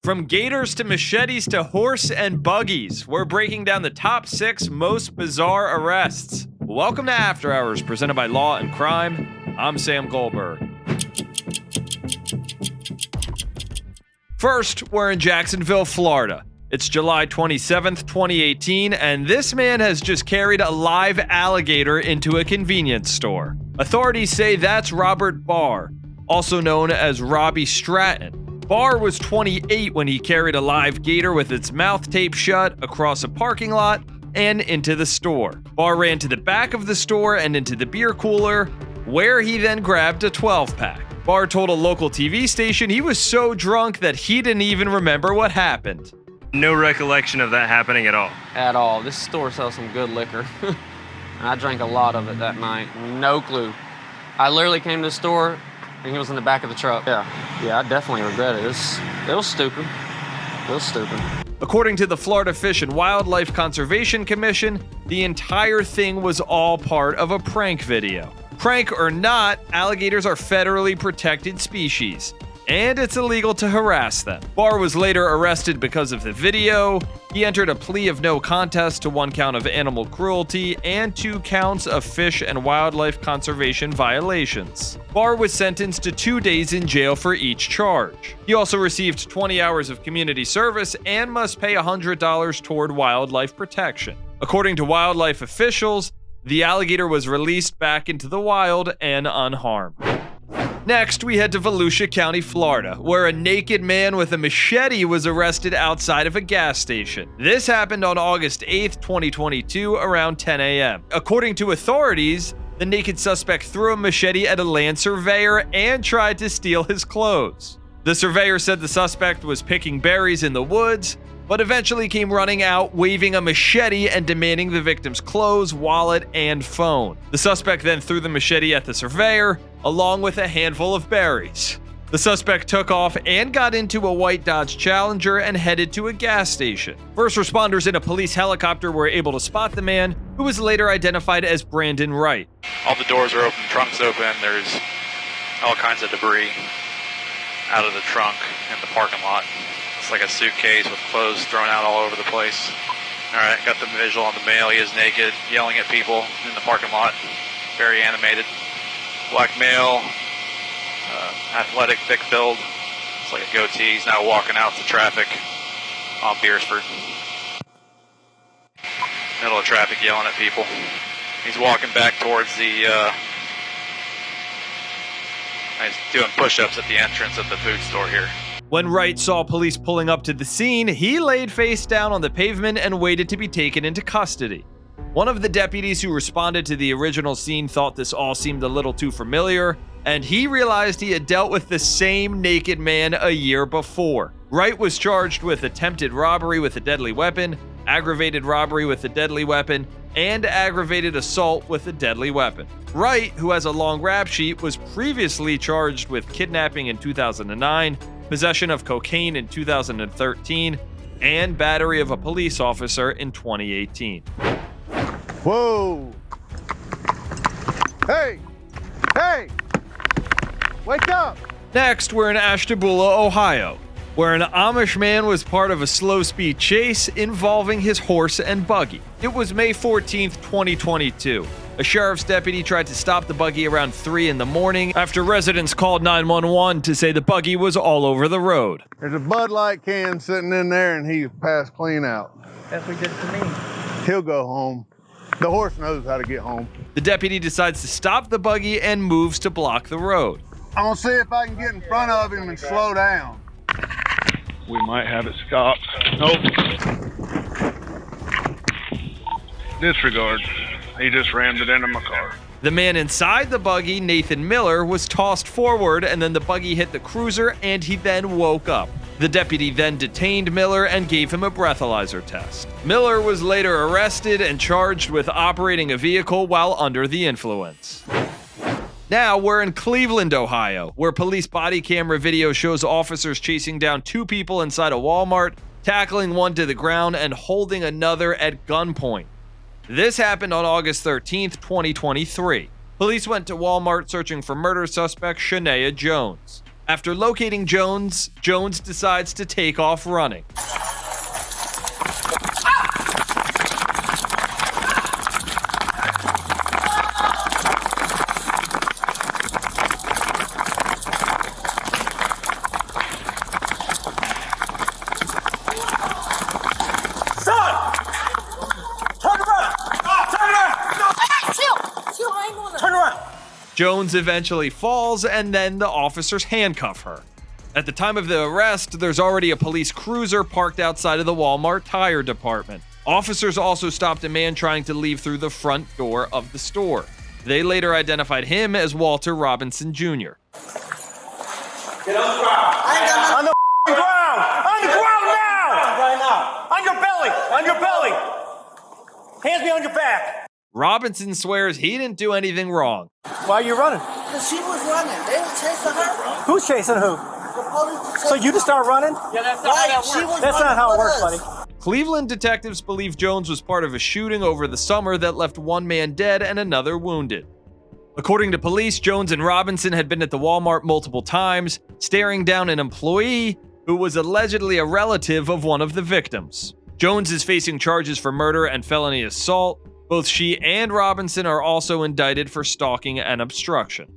From gators to machetes to horse and buggies, we're breaking down the top 6 most bizarre arrests. Welcome to After Hours, presented by Law and Crime. I'm Sam Goldberg. First, we're in Jacksonville, Florida. It's July 27th, 2018, and this man has just carried a live alligator into a convenience store. Authorities say that's Robert Barr, also known as Robbie Stratton. Barr was 28 when he carried a live gator with its mouth taped shut across a parking lot and into the store. Barr ran to the back of the store and into the beer cooler, where he then grabbed a 12-pack. Barr told a local TV station he was so drunk that he didn't even remember what happened. No recollection of that happening at all? At all. This store sells some good liquor. I drank a lot of it that night. No clue. I literally came to the store and he was in the back of the truck. Yeah, I definitely regret it. It was stupid. It was stupid. According to the Florida Fish and Wildlife Conservation Commission, the entire thing was all part of a prank video. Prank or not, alligators are federally protected species, and it's illegal to harass them. Barr was later arrested because of the video. He entered a plea of no contest to 1 count of animal cruelty and 2 counts of fish and wildlife conservation violations. Barr was sentenced to 2 days in jail for each charge. He also received 20 hours of community service and must pay $100 toward wildlife protection. According to wildlife officials, the alligator was released back into the wild and unharmed. Next, we head to Volusia County, Florida, where a naked man with a machete was arrested outside of a gas station. This happened on August 8th, 2022, around 10 a.m. According to authorities, the naked suspect threw a machete at a land surveyor and tried to steal his clothes. The surveyor said the suspect was picking berries in the woods, but eventually came running out, waving a machete and demanding the victim's clothes, wallet, and phone. The suspect then threw the machete at the surveyor, along with a handful of berries. The suspect took off and got into a white Dodge Challenger and headed to a gas station. First responders in a police helicopter were able to spot the man, who was later identified as Brandon Wright. All the doors are open, trunk's open, there's all kinds of debris out of the trunk in the parking lot. It's like a suitcase with clothes thrown out all over the place. Alright, got the visual on the male. He is naked, yelling at people in the parking lot. Very animated. Black male, athletic, thick build. It's like a goatee. He's now walking out to traffic on Beersford. Middle of traffic, yelling at people. He's walking back towards the... he's doing push-ups at the entrance of the food store here. When Wright saw police pulling up to the scene, he laid face down on the pavement and waited to be taken into custody. One of the deputies who responded to the original scene thought this all seemed a little too familiar, and he realized he had dealt with the same naked man a year before. Wright was charged with attempted robbery with a deadly weapon, aggravated robbery with a deadly weapon, and aggravated assault with a deadly weapon. Wright, who has a long rap sheet, was previously charged with kidnapping in 2009, possession of cocaine in 2013, and battery of a police officer in 2018. Whoa! Hey! Hey! Wake up! Next, we're in Ashtabula, Ohio, where an Amish man was part of a slow-speed chase involving his horse and buggy. It was May 14th, 2022. A sheriff's deputy tried to stop the buggy around 3 in the morning after residents called 911 to say the buggy was all over the road. There's a Bud Light can sitting in there and he passed clean out. That's what he did to me. He'll go home. The horse knows how to get home. The deputy decides to stop the buggy and moves to block the road. I'm gonna see if I can get in front of him and slow down. We might have it stopped. Nope. Disregard. He just rammed it into my car. The man inside the buggy, Nathan Miller, was tossed forward and then the buggy hit the cruiser and he then woke up. The deputy then detained Miller and gave him a breathalyzer test. Miller was later arrested and charged with operating a vehicle while under the influence. Now we're in Cleveland, Ohio, where police body camera video shows officers chasing down 2 people inside a Walmart, tackling one to the ground and holding another at gunpoint. This happened on August 13th, 2023. Police went to Walmart searching for murder suspect Shania Jones. After locating Jones, Jones decides to take off running. Jones eventually falls, and then the officers handcuff her. At the time of the arrest, there's already a police cruiser parked outside of the Walmart tire department. Officers also stopped a man trying to leave through the front door of the store. They later identified him as Walter Robinson Jr. Get on the ground. On the ground. On the ground now. Right now. On your belly. On your belly. Hands me on your back. Robinson swears he didn't do anything wrong. Why are you running? Because she was running. They were chasing her. Who's chasing who? The police. So you just start running? Yeah, that's not how that works. That's not how it works, buddy. Cleveland detectives believe Jones was part of a shooting over the summer that left one man dead and another wounded. According to police, Jones and Robinson had been at the Walmart multiple times, staring down an employee who was allegedly a relative of one of the victims. Jones is facing charges for murder and felony assault. Both she and Robinson are also indicted for stalking and obstruction.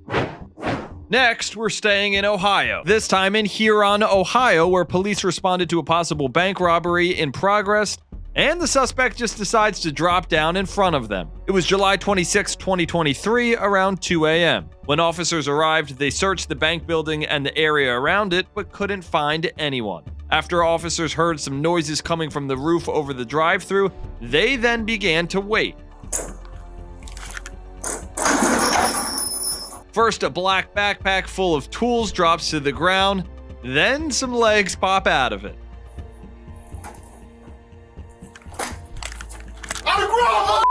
Next, we're staying in Ohio. This time in Huron, Ohio, where police responded to a possible bank robbery in progress, and the suspect just decides to drop down in front of them. It was July 26, 2023, around 2 a.m. When officers arrived, they searched the bank building and the area around it, but couldn't find anyone. After officers heard some noises coming from the roof over the drive-thru, they then began to wait. First, a black backpack full of tools drops to the ground, then some legs pop out of it. On the ground,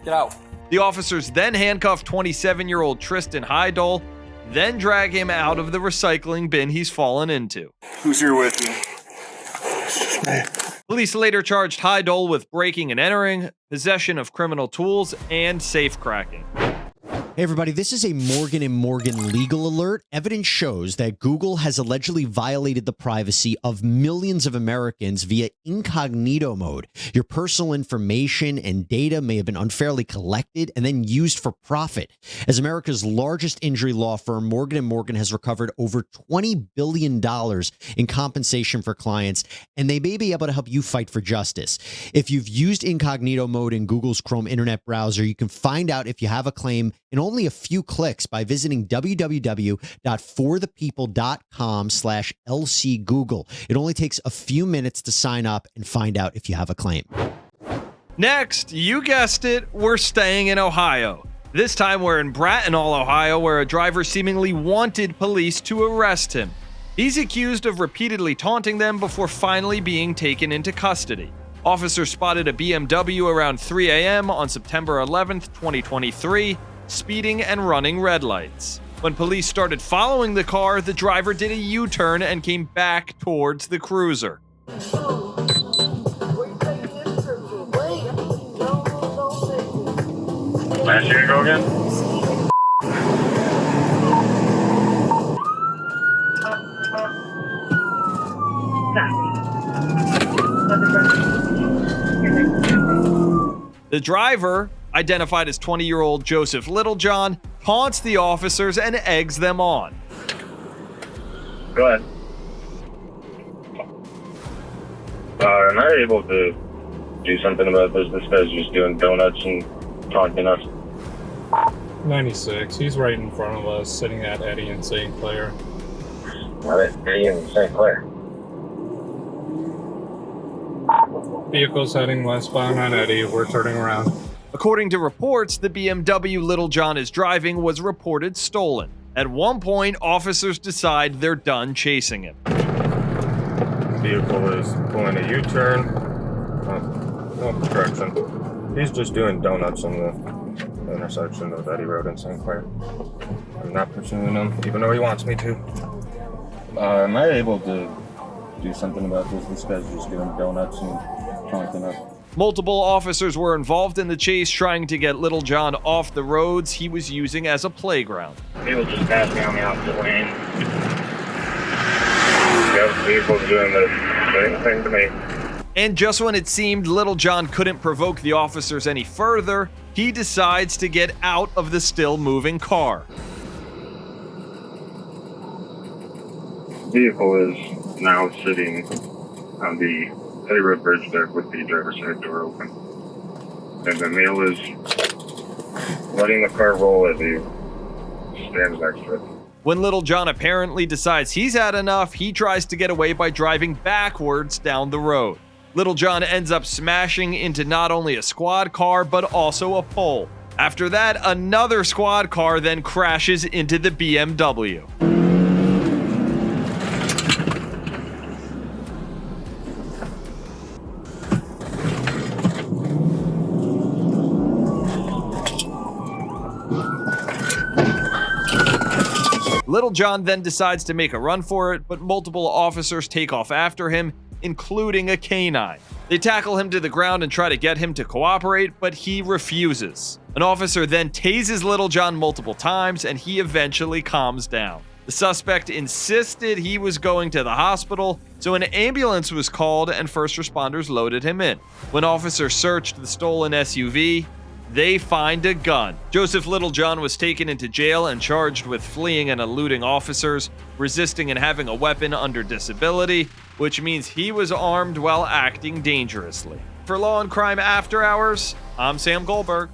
Get out. The officers then handcuff 27-year-old Tristan Heidel, then drag him out of the recycling bin he's fallen into. Who's here with you? Police later charged Heidel with breaking and entering, possession of criminal tools, and safe cracking. Hey everybody, this is a Morgan & Morgan legal alert. Evidence shows that Google has allegedly violated the privacy of millions of Americans via incognito mode. Your personal information and data may have been unfairly collected and then used for profit. As America's largest injury law firm, Morgan & Morgan has recovered over $20 billion in compensation for clients, and they may be able to help you fight for justice. If you've used incognito mode in Google's Chrome internet browser, you can find out if you have a claim in only a few clicks by visiting www.forthepeople.com/LCGoogle. It only takes a few minutes to sign up and find out if you have a claim. Next, you guessed it, we're staying in Ohio. This time we're in Bracknell, Ohio, where a driver seemingly wanted police to arrest him. He's accused of repeatedly taunting them before finally being taken into custody. Officers spotted a BMW around 3 a.m. on September 11th, 2023, speeding and running red lights. When police started following the car, the driver did a U-turn and came back towards the cruiser. Last year to go again? The driver, identified as 20-year-old Joseph Littlejohn, taunts the officers and eggs them on. Go ahead. Am I able to do something about this? This guy's just doing donuts and taunting us. 96. He's right in front of us, sitting at Eddie and St. Clair. Eddie and St. Clair. Vehicle's heading westbound on Eddie. We're turning around. According to reports, the BMW Littlejohn is driving was reported stolen. At one point, officers decide they're done chasing him. Vehicle is pulling a U-turn. No obstruction. He's just doing donuts on the intersection of Eddie Road and St. Clair. I'm not pursuing him, even though he wants me to. Am I able to do something about this? This guy's just doing donuts and taunting us. Multiple officers were involved in the chase, trying to get Little John off the roads he was using as a playground. He was just passing me on the opposite lane. The other vehicle's doing the same thing to me. And just when it seemed Little John couldn't provoke the officers any further, he decides to get out of the still moving car. The vehicle is now sitting on the Eddie Road Bridge deck with the driver's side door open. And the male is letting the car roll as he stands next to it. When Little John apparently decides he's had enough, he tries to get away by driving backwards down the road. Little John ends up smashing into not only a squad car, but also a pole. After that, another squad car then crashes into the BMW. Little John then decides to make a run for it, but multiple officers take off after him, including a canine. They tackle him to the ground and try to get him to cooperate, but he refuses. An officer then tases Little John multiple times, and he eventually calms down. The suspect insisted he was going to the hospital, so an ambulance was called and first responders loaded him in. When officers searched the stolen SUV, they find a gun. Joseph Littlejohn was taken into jail and charged with fleeing and eluding officers, resisting and having a weapon under disability, which means he was armed while acting dangerously. For Law and Crime After Hours, I'm Sam Goldberg.